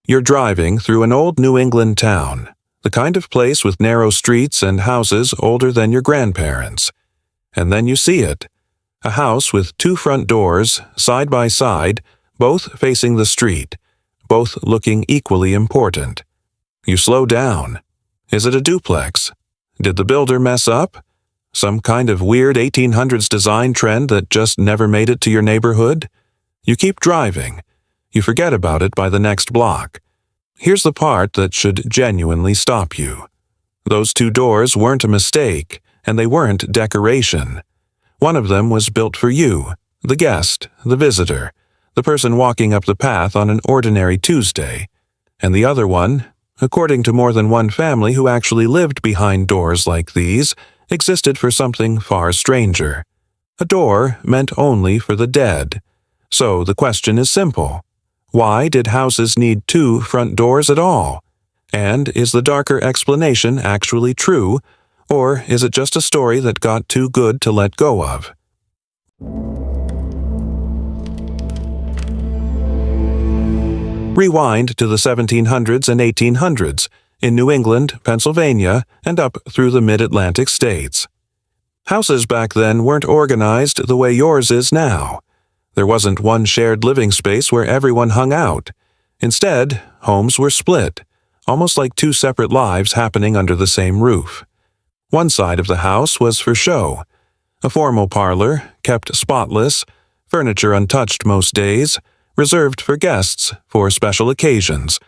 You're driving through an old New England town, the kind of place with narrow streets and houses older than your grandparents. And then you see it. A house with two front doors, side by side, both facing the street, both looking equally important. You slow down. Is it a duplex? Did the builder mess up? Some kind of weird 1800s design trend that just never made it to your neighborhood? You keep driving. You forget about it by the next block. Here's the part that should genuinely stop you. Those two doors weren't a mistake, and they weren't decoration. One of them was built for you, the guest, the visitor, the person walking up the path on an ordinary Tuesday. And the other one, according to more than one family who actually lived behind doors like these, existed for something far stranger. A door meant only for the dead. So the question is simple. Why did houses need two front doors at all? And is the darker explanation actually true, or is it just a story that got too good to let go of? Rewind to the 1700s and 1800s in New England, Pennsylvania, and up through the mid-Atlantic states. Houses back then weren't organized the way yours is now. There wasn't one shared living space where everyone hung out. Instead, homes were split, almost like two separate lives happening under the same roof. One side of the house was for show. A formal parlor, kept spotless, furniture untouched most days, reserved for guests, for special occasions,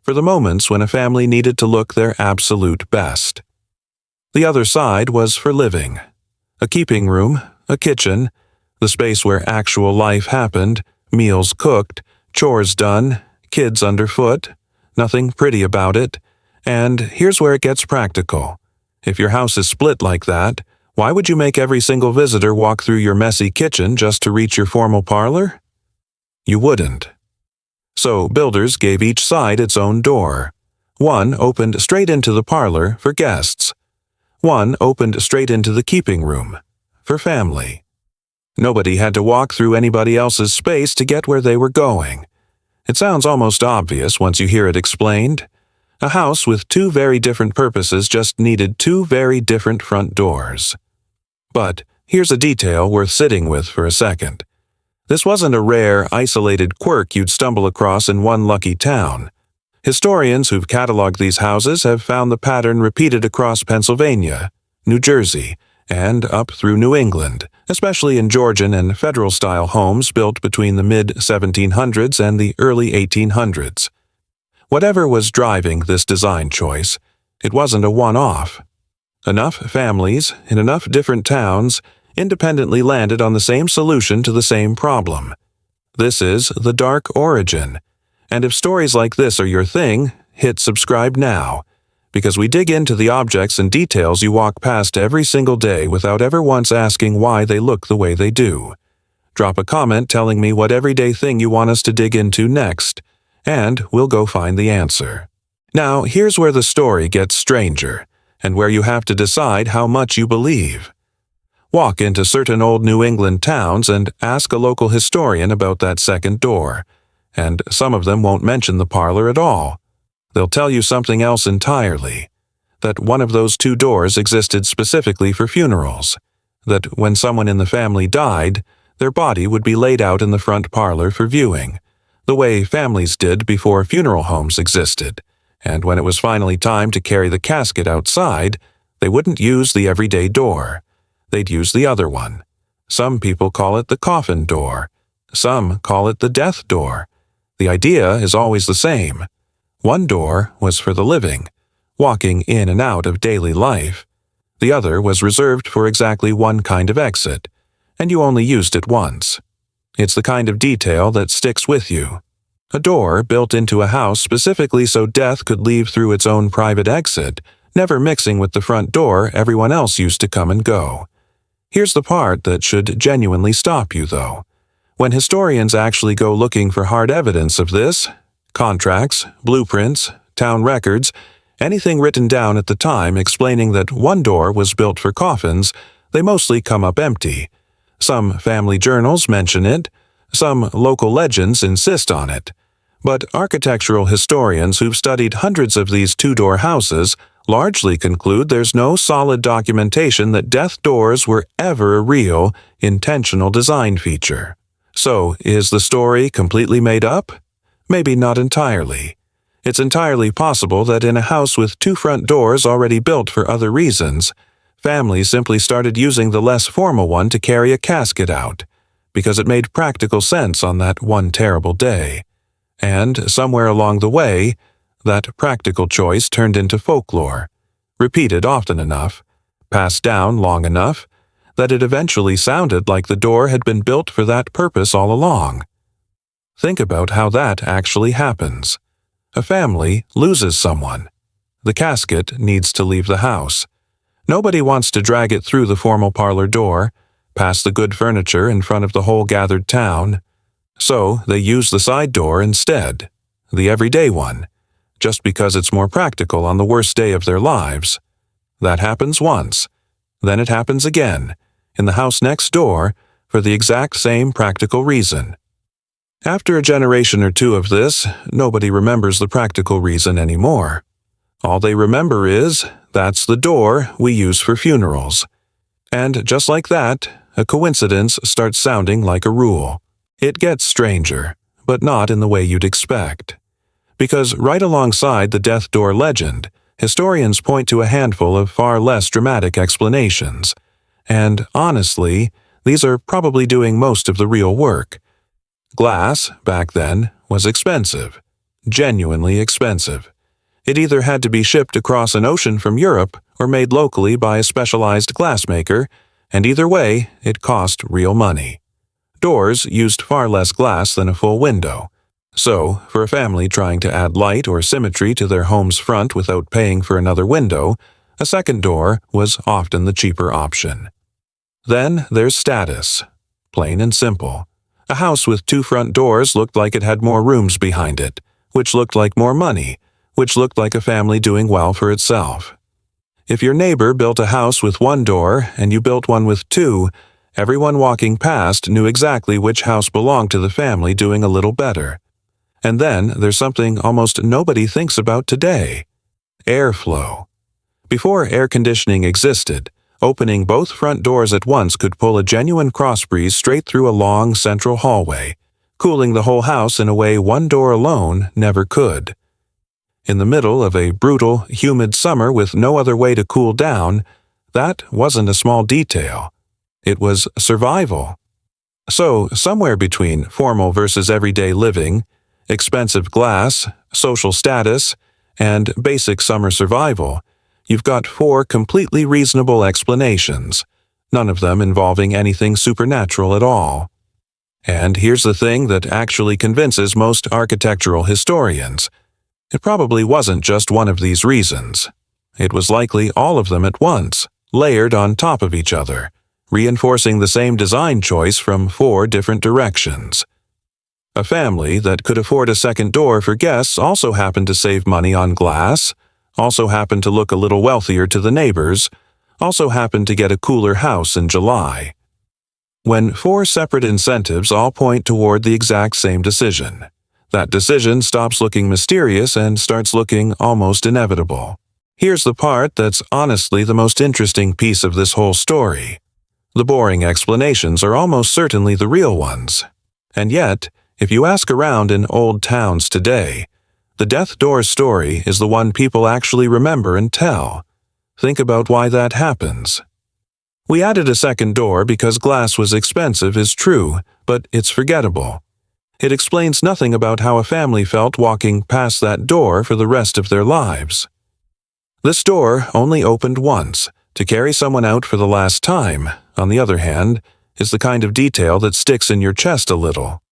for the moments when a family needed to look their absolute best. The other side was for living. A keeping room, a kitchen, the space where actual life happened, meals cooked, chores done, kids underfoot, nothing pretty about it. And here's where it gets practical. If your house is split like that, why would you make every single visitor walk through your messy kitchen just to reach your formal parlor? You wouldn't. So builders gave each side its own door. One opened straight into the parlor for guests. One opened straight into the keeping room for family. Nobody had to walk through anybody else's space to get where they were going. It sounds almost obvious once you hear it explained. A house with two very different purposes just needed two very different front doors. But here's a detail worth sitting with for a second. This wasn't a rare, isolated quirk you'd stumble across in one lucky town. Historians who've cataloged these houses have found the pattern repeated across Pennsylvania, New Jersey, and up through New England, especially in Georgian and federal-style homes built between the mid-1700s and the early 1800s. Whatever was driving this design choice, it wasn't a one-off. Enough families, in enough different towns, independently landed on the same solution to the same problem. This is the dark origin. And if stories like this are your thing, hit subscribe now, because we dig into the objects and details you walk past every single day without ever once asking why they look the way they do. Drop a comment telling me what everyday thing you want us to dig into next, and we'll go find the answer. Now, here's where the story gets stranger, and where you have to decide how much you believe. Walk into certain old New England towns and ask a local historian about that second door, and some of them won't mention the parlor at all. They'll tell you something else entirely, that one of those two doors existed specifically for funerals, that when someone in the family died, their body would be laid out in the front parlor for viewing, the way families did before funeral homes existed, and when it was finally time to carry the casket outside, they wouldn't use the everyday door. They'd use the other one. Some people call it the coffin door. Some call it the death door. The idea is always the same. One door was for the living, walking in and out of daily life. The other was reserved for exactly one kind of exit, and you only used it once. It's the kind of detail that sticks with you. A door built into a house specifically so death could leave through its own private exit, never mixing with the front door everyone else used to come and go. Here's the part that should genuinely stop you, though. When historians actually go looking for hard evidence of this, contracts, blueprints, town records, anything written down at the time explaining that one door was built for coffins, they mostly come up empty. Some family journals mention it, some local legends insist on it, But architectural historians who've studied hundreds of these two-door houses largely conclude there's no solid documentation that death doors were ever a real, intentional design feature. So, is the story completely made up? Maybe not entirely. It's entirely possible that in a house with two front doors already built for other reasons, families simply started using the less formal one to carry a casket out, because it made practical sense on that one terrible day. And somewhere along the way, that practical choice turned into folklore, repeated often enough, passed down long enough, that it eventually sounded like the door had been built for that purpose all along. Think about how that actually happens. A family loses someone. The casket needs to leave the house. Nobody wants to drag it through the formal parlor door, past the good furniture in front of the whole gathered town. So they use the side door instead, the everyday one, just because it's more practical on the worst day of their lives. That happens once. Then it happens again, in the house next door, for the exact same practical reason. After a generation or two of this, nobody remembers the practical reason anymore. All they remember is, that's the door we use for funerals. And just like that, a coincidence starts sounding like a rule. It gets stranger, but not in the way you'd expect. Because right alongside the death door legend, historians point to a handful of far less dramatic explanations. And honestly, these are probably doing most of the real work. Glass, back then, was expensive. Genuinely expensive. It either had to be shipped across an ocean from Europe or made locally by a specialized glassmaker, and either way, it cost real money. Doors used far less glass than a full window. So, for a family trying to add light or symmetry to their home's front without paying for another window, a second door was often the cheaper option. Then there's status. Plain and simple. A house with two front doors looked like it had more rooms behind it, which looked like more money, which looked like a family doing well for itself. If your neighbor built a house with one door and you built one with two, everyone walking past knew exactly which house belonged to the family doing a little better. And then there's something almost nobody thinks about today: airflow. Before air conditioning existed, opening both front doors at once could pull a genuine crossbreeze straight through a long central hallway, cooling the whole house in a way one door alone never could. In the middle of a brutal, humid summer with no other way to cool down, that wasn't a small detail. It was survival. So, somewhere between formal versus everyday living, expensive glass, social status, and basic summer survival, you've got four completely reasonable explanations, none of them involving anything supernatural at all. And here's the thing that actually convinces most architectural historians. It probably wasn't just one of these reasons. It was likely all of them at once, layered on top of each other, reinforcing the same design choice from four different directions. A family that could afford a second door for guests also happened to save money on glass, also happened to look a little wealthier to the neighbors, also happened to get a cooler house in July. When four separate incentives all point toward the exact same decision, that decision stops looking mysterious and starts looking almost inevitable. Here's the part that's honestly the most interesting piece of this whole story. The boring explanations are almost certainly the real ones. And yet, if you ask around in old towns today, the death door story is the one people actually remember and tell. Think about why that happens. We added a second door because glass was expensive is true, but it's forgettable. It explains nothing about how a family felt walking past that door for the rest of their lives. This door only opened once. To carry someone out for the last time, on the other hand, is the kind of detail that sticks in your chest a little.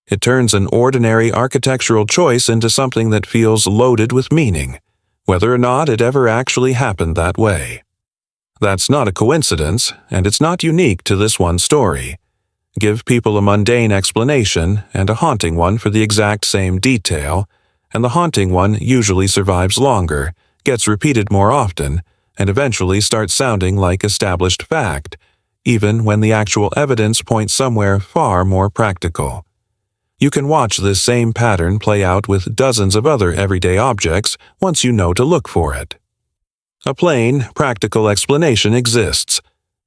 It turns an ordinary architectural choice into something that feels loaded with meaning, whether or not it ever actually happened that way. That's not a coincidence, and it's not unique to this one story. Give people a mundane explanation and a haunting one for the exact same detail, and the haunting one usually survives longer, gets repeated more often, and eventually starts sounding like established fact, even when the actual evidence points somewhere far more practical. You can watch this same pattern play out with dozens of other everyday objects once you know to look for it. A plain, practical explanation exists,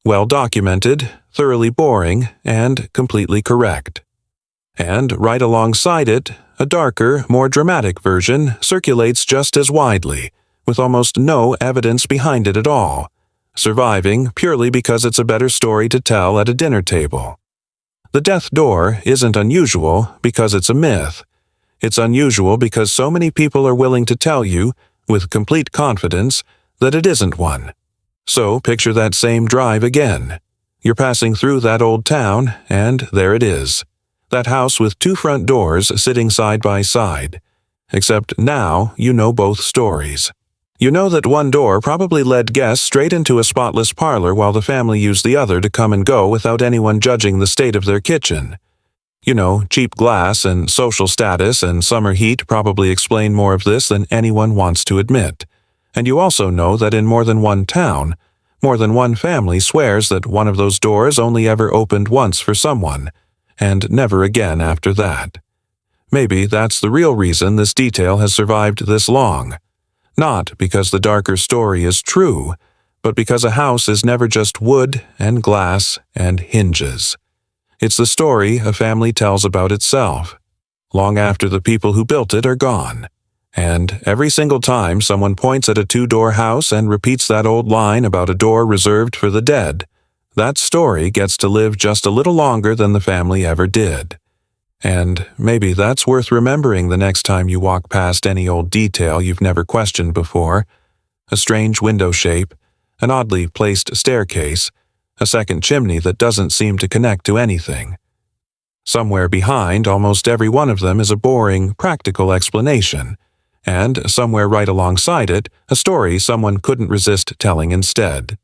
well documented, thoroughly boring, and completely correct. And right alongside it, a darker, more dramatic version circulates just as widely, with almost no evidence behind it at all, surviving purely because it's a better story to tell at a dinner table. The death door isn't unusual because it's a myth. It's unusual because so many people are willing to tell you, with complete confidence, that it isn't one. So picture that same drive again. You're passing through that old town, and there it is. That house with two front doors sitting side by side. Except now you know both stories. You know that one door probably led guests straight into a spotless parlor while the family used the other to come and go without anyone judging the state of their kitchen. You know, cheap glass and social status and summer heat probably explain more of this than anyone wants to admit. And you also know that in more than one town, more than one family swears that one of those doors only ever opened once for someone, and never again after that. Maybe that's the real reason this detail has survived this long. Not because the darker story is true, but because a house is never just wood and glass and hinges. It's the story a family tells about itself, long after the people who built it are gone. And every single time someone points at a two-door house and repeats that old line about a door reserved for the dead, that story gets to live just a little longer than the family ever did. And maybe that's worth remembering the next time you walk past any old detail you've never questioned before. A strange window shape, an oddly placed staircase, a second chimney that doesn't seem to connect to anything. Somewhere behind almost every one of them is a boring, practical explanation, and somewhere right alongside it, a story someone couldn't resist telling instead.